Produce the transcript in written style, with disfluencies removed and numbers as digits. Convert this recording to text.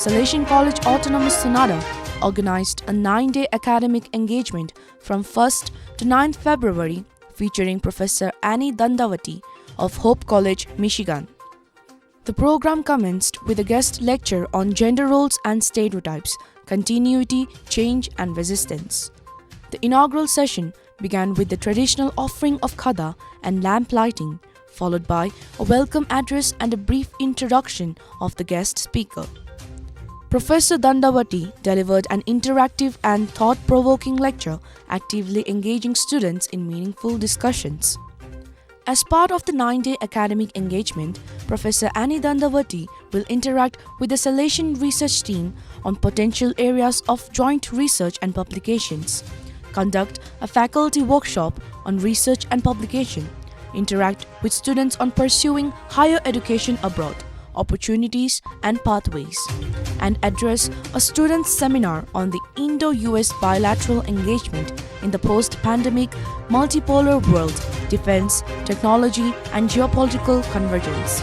Salesian College Autonomous Sonada organized a 9-day academic engagement from 1st to 9th February featuring Professor Annie Dandavati of Hope College, Michigan. The program commenced with a guest lecture on gender roles and stereotypes, continuity, change and resistance. The inaugural session began with the traditional offering of khada and lamp lighting, followed by a welcome address and a brief introduction of the guest speaker. Professor Dandavati delivered an interactive and thought-provoking lecture, actively engaging students in meaningful discussions. As part of the 9-day academic engagement, Professor Annie Dandavati will interact with the Salesian research team on potential areas of joint research and publications, conduct a faculty workshop on research and publication, interact with students on pursuing higher education abroad, opportunities and pathways, and address a students' seminar on the Indo-US bilateral engagement in the post-pandemic multipolar world, defense, technology and geopolitical convergence.